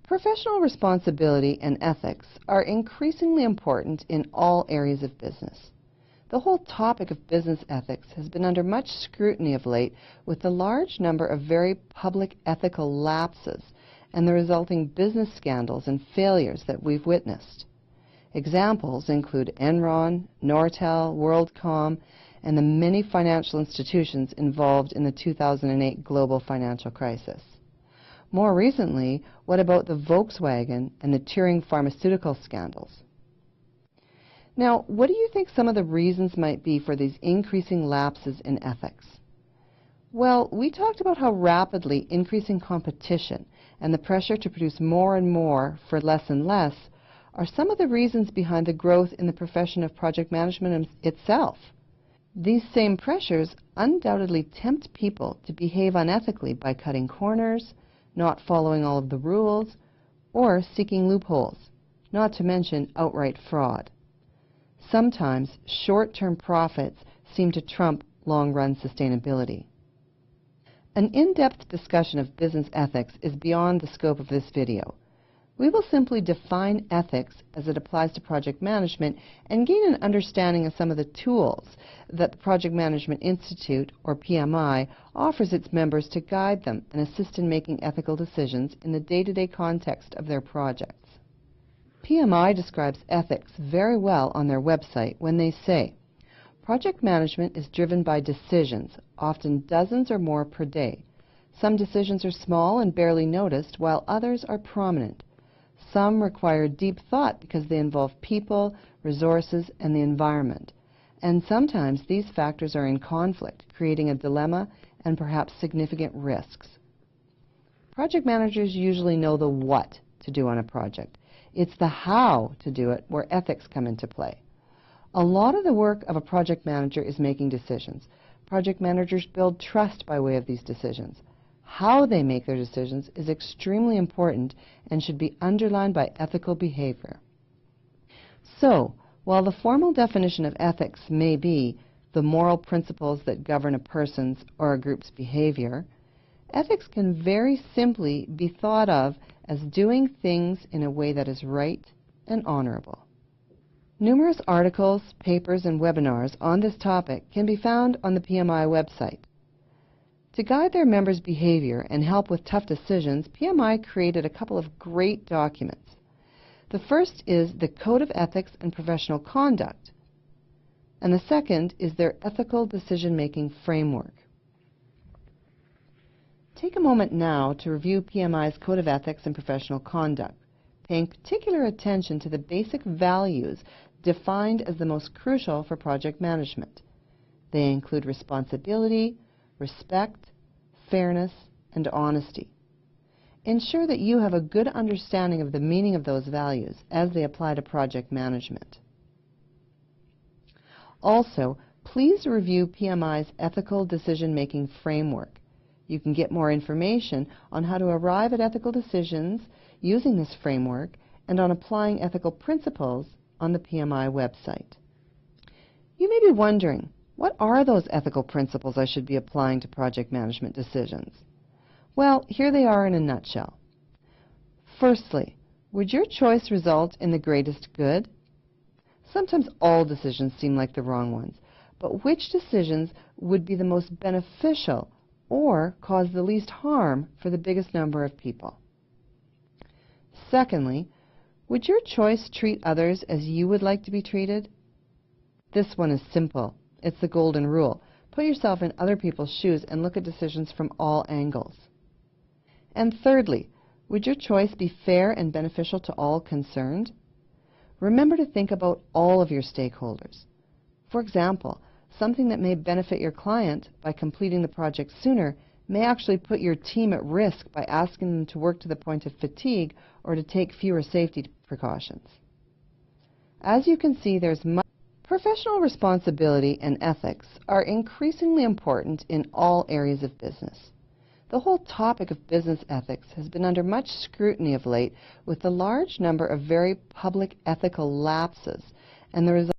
Professional responsibility and ethics are increasingly important in all areas of business. The whole topic of business ethics has been under much scrutiny of late, with the large number of very public ethical lapses and the resulting business scandals and failures that we've witnessed. Examples include Enron, Nortel, WorldCom, and the many financial institutions involved in the 2008 global financial crisis. More recently, what about the Volkswagen and the Turing pharmaceutical scandals? Now, what do you think some of the reasons might be for these increasing lapses in ethics? Well, we talked about how rapidly increasing competition and the pressure to produce more and more for less and less are some of the reasons behind the growth in the profession of project management itself. These same pressures undoubtedly tempt people to behave unethically by cutting corners, not following all of the rules, or seeking loopholes, not to mention outright fraud. Sometimes short-term profits seem to trump long-run sustainability. An in-depth discussion of business ethics is beyond the scope of this video. We will simply define ethics as it applies to project management and gain an understanding of some of the tools that the Project Management Institute, or PMI, offers its members to guide them and assist in making ethical decisions in the day-to-day context of their projects. PMI describes ethics very well on their website when they say, project management is driven by decisions, often dozens or more per day. Some decisions are small and barely noticed, while others are prominent. Some require deep thought because they involve people, resources, and the environment. And sometimes these factors are in conflict, creating a dilemma and perhaps significant risks. Project managers usually know the what to do on a project. It's the how to do it where ethics come into play. A lot of the work of a project manager is making decisions. Project managers build trust by way of these decisions. How they make their decisions is extremely important and should be underlined by ethical behavior. So, while the formal definition of ethics may be the moral principles that govern a person's or a group's behavior, ethics can very simply be thought of as doing things in a way that is right and honorable. Numerous articles, papers, and webinars on this topic can be found on the PMI website. To guide their members' behavior and help with tough decisions, PMI created a couple of great documents. The first is the Code of Ethics and Professional Conduct, and the second is their Ethical Decision-Making Framework. Take a moment now to review PMI's Code of Ethics and Professional Conduct, paying particular attention to the basic values defined as the most crucial for project management. They include responsibility, respect, fairness, and honesty. Ensure that you have a good understanding of the meaning of those values as they apply to project management. Also, please review PMI's Ethical Decision-Making Framework. You can get more information on how to arrive at ethical decisions using this framework and on applying ethical principles on the PMI website. You may be wondering, what are those ethical principles I should be applying to project management decisions? Well, here they are in a nutshell. Firstly, would your choice result in the greatest good? Sometimes all decisions seem like the wrong ones, but which decisions would be the most beneficial or cause the least harm for the biggest number of people? Secondly, would your choice treat others as you would like to be treated? This one is simple. It's the golden rule. Put yourself in other people's shoes and look at decisions from all angles. And thirdly, would your choice be fair and beneficial to all concerned? Remember to think about all of your stakeholders. For example, something that may benefit your client by completing the project sooner may actually put your team at risk by asking them to work to the point of fatigue or to take fewer safety precautions. As you can see, there's much. Professional responsibility and ethics are increasingly important in all areas of business. The whole topic of business ethics has been under much scrutiny of late, with the large number of very public ethical lapses and the result